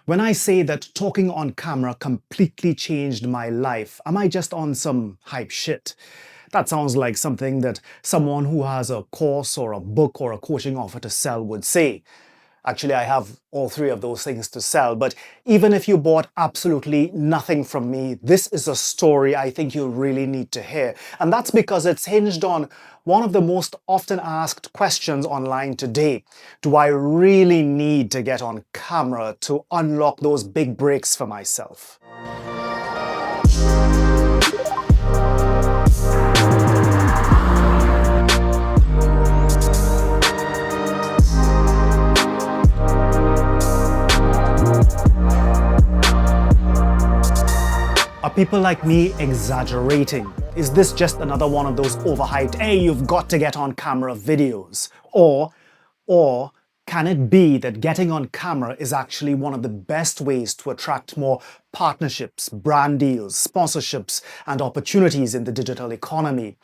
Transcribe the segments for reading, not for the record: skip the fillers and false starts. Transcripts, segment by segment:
When I say that talking on camera completely changed my life, am I just on some hype shit? That sounds like something that someone who has a course or a book or a coaching offer to sell would say. Actually, I have all three of those things to sell, but even if you bought absolutely nothing from me, this is a story I think you really need to hear. And that's because it's hinged on one of the most often asked questions online today. Do I really need to get on camera to unlock those big breaks for myself? Are people like me exaggerating? Is this just another one of those overhyped, hey, you've got to get on camera videos? Or can it be that getting on camera is actually one of the best ways to attract more partnerships, brand deals, sponsorships, and opportunities in the digital economy?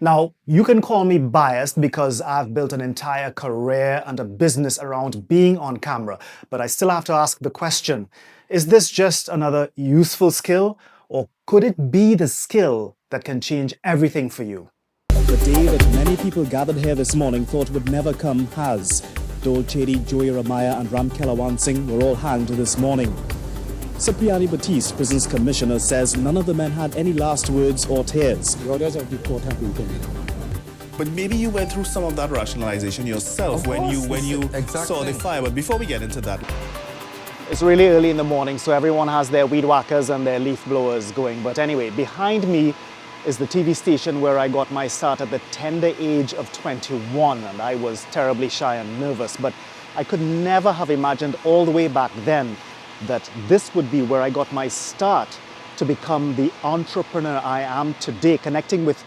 Now, you can call me biased because I've built an entire career and a business around being on camera, but I still have to ask the question, is this just another useful skill? Or could it be the skill that can change everything for you? The day that many people gathered here this morning thought would never come has. Dole Chedi, Joey Ramaya and Ram Kelawan Singh were all hanged this morning. Cipriani Batiste, prison's commissioner, says none of the men had any last words or tears. The orders of the court have been taken. But maybe you went through some of that rationalization yourself when you saw the fire. But before we get into that, it's really early in the morning, so everyone has their weed whackers and their leaf blowers going. But anyway, behind me is the TV station where I got my start at the tender age of 21, and I was terribly shy and nervous. But I could never have imagined all the way back then that this would be where I got my start to become the entrepreneur I am today, connecting with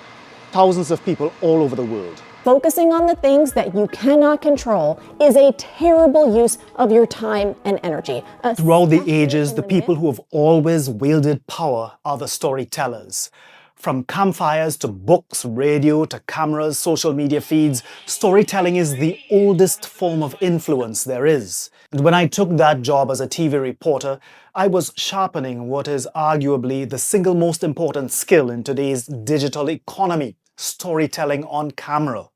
thousands of people all over the world. Focusing on the things that you cannot control is a terrible use of your time and energy. Throughout the ages, the people who have always wielded power are the storytellers. From campfires to books, radio to cameras, social media feeds, storytelling is the oldest form of influence there is. And when I took that job as a TV reporter, I was sharpening what is arguably the single most important skill in today's digital economy: storytelling on camera.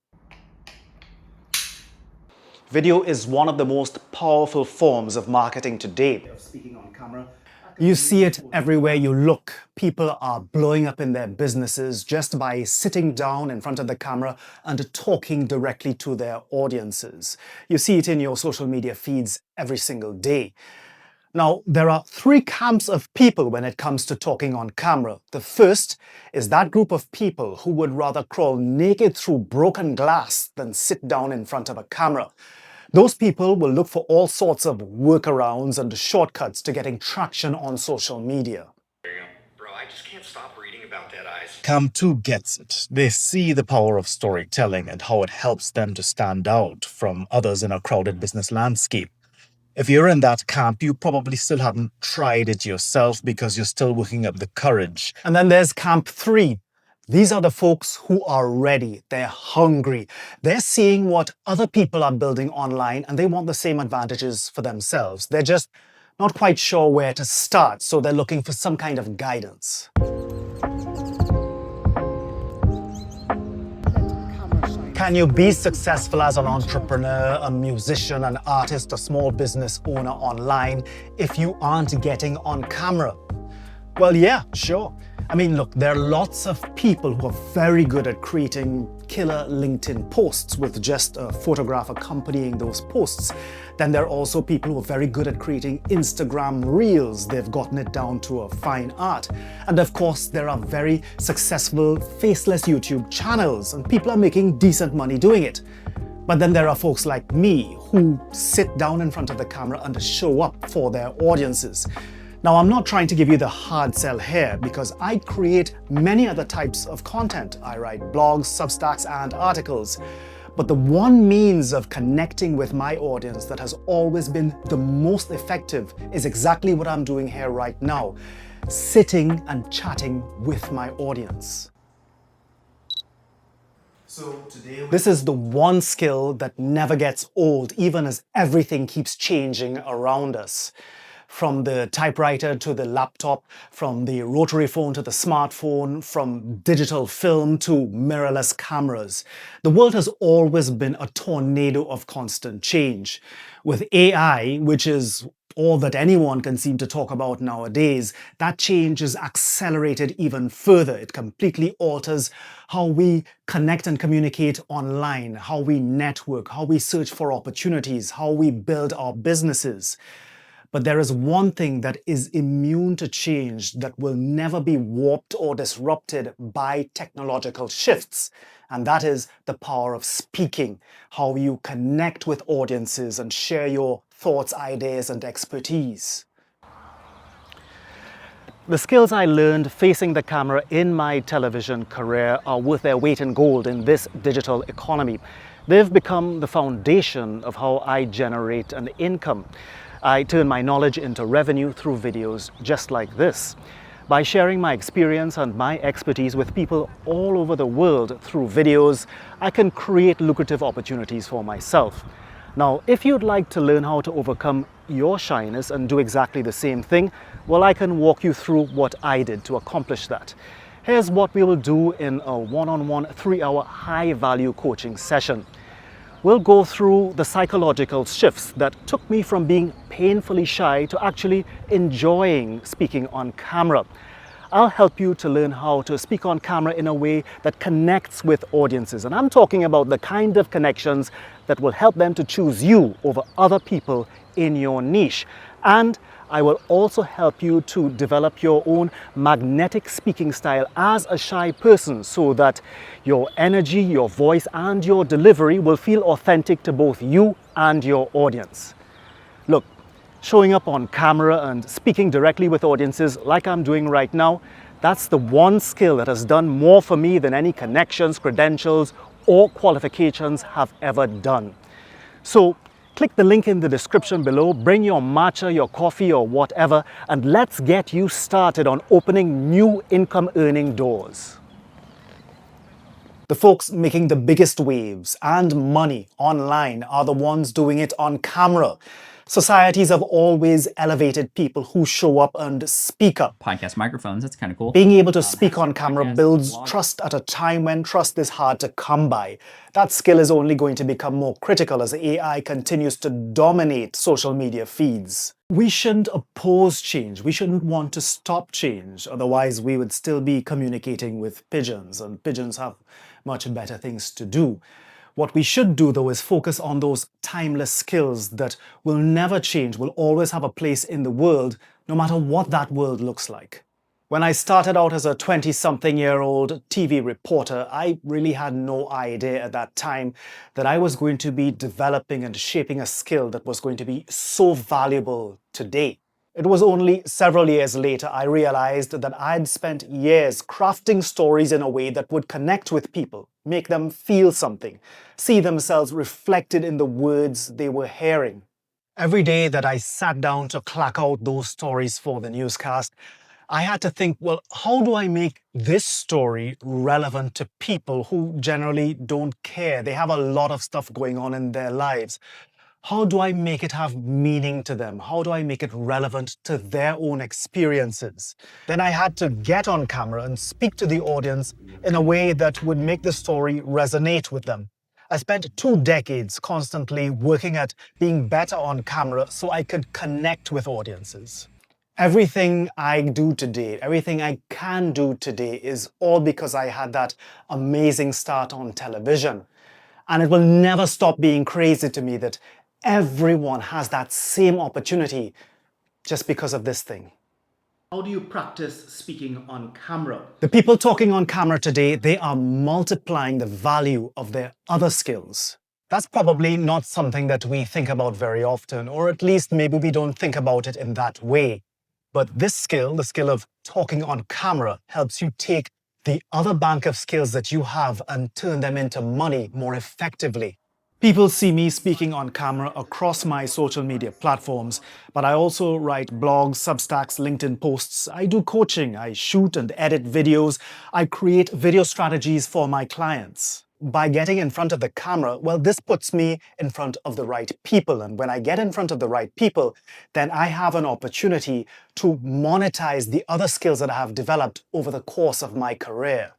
Video is one of the most powerful forms of marketing today. Speaking on camera, you see it everywhere you look. People are blowing up in their businesses just by sitting down in front of the camera and talking directly to their audiences. You see it in your social media feeds every single day. Now, there are three camps of people when it comes to talking on camera. The first is that group of people who would rather crawl naked through broken glass than sit down in front of a camera. Those people will look for all sorts of workarounds and shortcuts to getting traction on social media. Bro, I just can't stop reading about dead eyes. Camp 2 gets it. They see the power of storytelling and how it helps them to stand out from others in a crowded business landscape. If you're in that camp, you probably still haven't tried it yourself because you're still working up the courage. And then there's Camp 3. These are the folks who are ready. They're hungry. They're seeing what other people are building online and they want the same advantages for themselves. They're just not quite sure where to start, so they're looking for some kind of guidance. Can you be successful as an entrepreneur, a musician, an artist, a small business owner online if you aren't getting on camera? Well, yeah, sure. I mean, look, there are lots of people who are very good at creating killer LinkedIn posts with just a photograph accompanying those posts. Then there are also people who are very good at creating Instagram reels. They've gotten it down to a fine art. And of course, there are very successful faceless YouTube channels and people are making decent money doing it. But then there are folks like me who sit down in front of the camera and show up for their audiences. Now, I'm not trying to give you the hard sell here because I create many other types of content. I write blogs, Substacks, and articles. But the one means of connecting with my audience that has always been the most effective is exactly what I'm doing here right now: sitting and chatting with my audience. This is the one skill that never gets old, even as everything keeps changing around us. From the typewriter to the laptop, from the rotary phone to the smartphone, from digital film to mirrorless cameras. The world has always been a tornado of constant change. With AI, which is all that anyone can seem to talk about nowadays, that change is accelerated even further. It completely alters how we connect and communicate online, how we network, how we search for opportunities, how we build our businesses. But there is one thing that is immune to change, that will never be warped or disrupted by technological shifts. And that is the power of speaking, how you connect with audiences and share your thoughts, ideas, and expertise. The skills I learned facing the camera in my television career are worth their weight in gold in this digital economy. They've become the foundation of how I generate an income. I turn my knowledge into revenue through videos just like this. By sharing my experience and my expertise with people all over the world through videos, I can create lucrative opportunities for myself. Now, if you'd like to learn how to overcome your shyness and do exactly the same thing, well, I can walk you through what I did to accomplish that. Here's what we will do in a one-on-one 3-hour high-value coaching session. We'll go through the psychological shifts that took me from being painfully shy to actually enjoying speaking on camera. I'll help you to learn how to speak on camera in a way that connects with audiences. And I'm talking about the kind of connections that will help them to choose you over other people in your niche. And I will also help you to develop your own magnetic speaking style as a shy person, so that your energy, your voice, and your delivery will feel authentic to both you and your audience. Look, showing up on camera and speaking directly with audiences like I'm doing right now, that's the one skill that has done more for me than any connections, credentials, or qualifications have ever done. So click the link in the description below, bring your matcha, your coffee, or whatever, and let's get you started on opening new income earning doors. The folks making the biggest waves and money online are the ones doing it on camera. Societies have always elevated people who show up and speak up. Podcast microphones, that's kind of cool. Being able to speak on camera builds trust at a time when trust is hard to come by. That skill is only going to become more critical as AI continues to dominate social media feeds. We shouldn't oppose change. We shouldn't want to stop change. Otherwise, we would still be communicating with pigeons, and pigeons have much better things to do. What we should do, though, is focus on those timeless skills that will never change, will always have a place in the world, no matter what that world looks like. When I started out as a 20-something-year-old TV reporter, I really had no idea at that time that I was going to be developing and shaping a skill that was going to be so valuable today. It was only several years later I realized that I'd spent years crafting stories in a way that would connect with people, make them feel something, see themselves reflected in the words they were hearing. Every day that I sat down to clack out those stories for the newscast, I had to think, well, how do I make this story relevant to people who generally don't care? They have a lot of stuff going on in their lives. How do I make it have meaning to them? How do I make it relevant to their own experiences? Then I had to get on camera and speak to the audience in a way that would make the story resonate with them. I spent 2 decades constantly working at being better on camera so I could connect with audiences. Everything I do today, everything I can do today is all because I had that amazing start on television. And it will never stop being crazy to me that everyone has that same opportunity just because of this thing. How do you practice speaking on camera? The people talking on camera today, they are multiplying the value of their other skills. That's probably not something that we think about very often, or at least maybe we don't think about it in that way. But this skill, the skill of talking on camera, helps you take the other bank of skills that you have and turn them into money more effectively. People see me speaking on camera across my social media platforms, but I also write blogs, Substacks, LinkedIn posts. I do coaching, I shoot and edit videos, I create video strategies for my clients. by getting in front of the camera, well, this puts me in front of the right people. And when I get in front of the right people, then I have an opportunity to monetize the other skills that I have developed over the course of my career.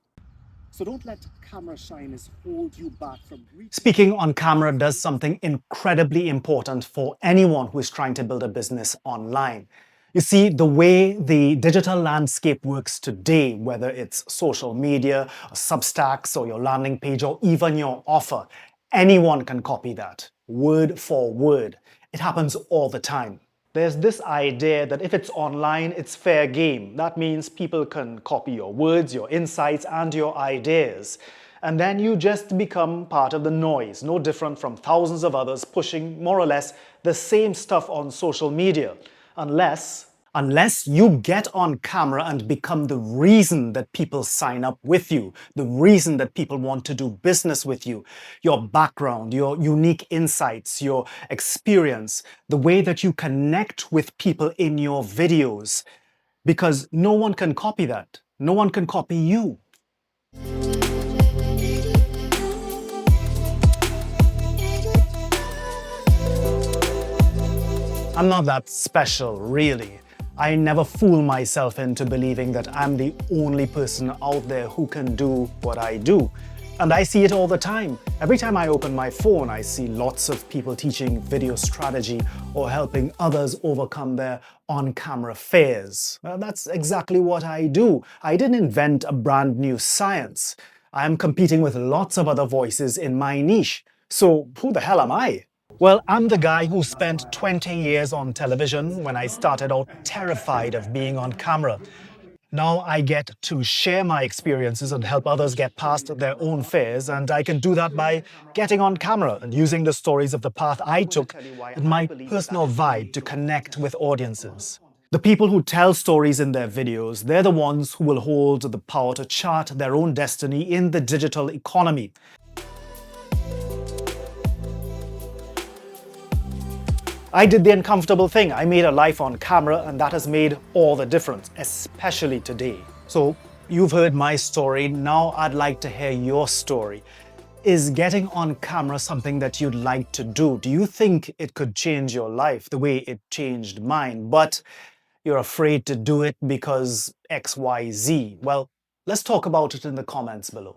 So don't let camera shyness hold you back from reaching. Speaking on camera does something incredibly important for anyone who is trying to build a business online. You see, the way the digital landscape works today, whether it's social media, or Substacks, or your landing page, or even your offer, anyone can copy that, word for word. It happens all the time. There's this idea that if it's online, it's fair game. That means people can copy your words, your insights, and your ideas. And then you just become part of the noise, no different from thousands of others pushing more or less the same stuff on social media. Unless you get on camera and become the reason that people sign up with you, the reason that people want to do business with you, your background, your unique insights, your experience, the way that you connect with people in your videos, because no one can copy that. No one can copy you. I'm not that special, really. I never fool myself into believing that I'm the only person out there who can do what I do. And I see it all the time. Every time I open my phone, I see lots of people teaching video strategy or helping others overcome their on-camera fears. Well, that's exactly what I do. I didn't invent a brand new science. I am competing with lots of other voices in my niche. So who the hell am I? Well, I'm the guy who spent 20 years on television when I started out terrified of being on camera. Now I get to share my experiences and help others get past their own fears, and I can do that by getting on camera and using the stories of the path I took and my personal vibe to connect with audiences. The people who tell stories in their videos, they're the ones who will hold the power to chart their own destiny in the digital economy. I did the uncomfortable thing. I made a life on camera, and that has made all the difference, especially today. So you've heard my story. Now I'd like to hear your story. Is getting on camera something that you'd like to do? Do you think it could change your life the way it changed mine, but you're afraid to do it because XYZ? Well, let's talk about it in the comments below.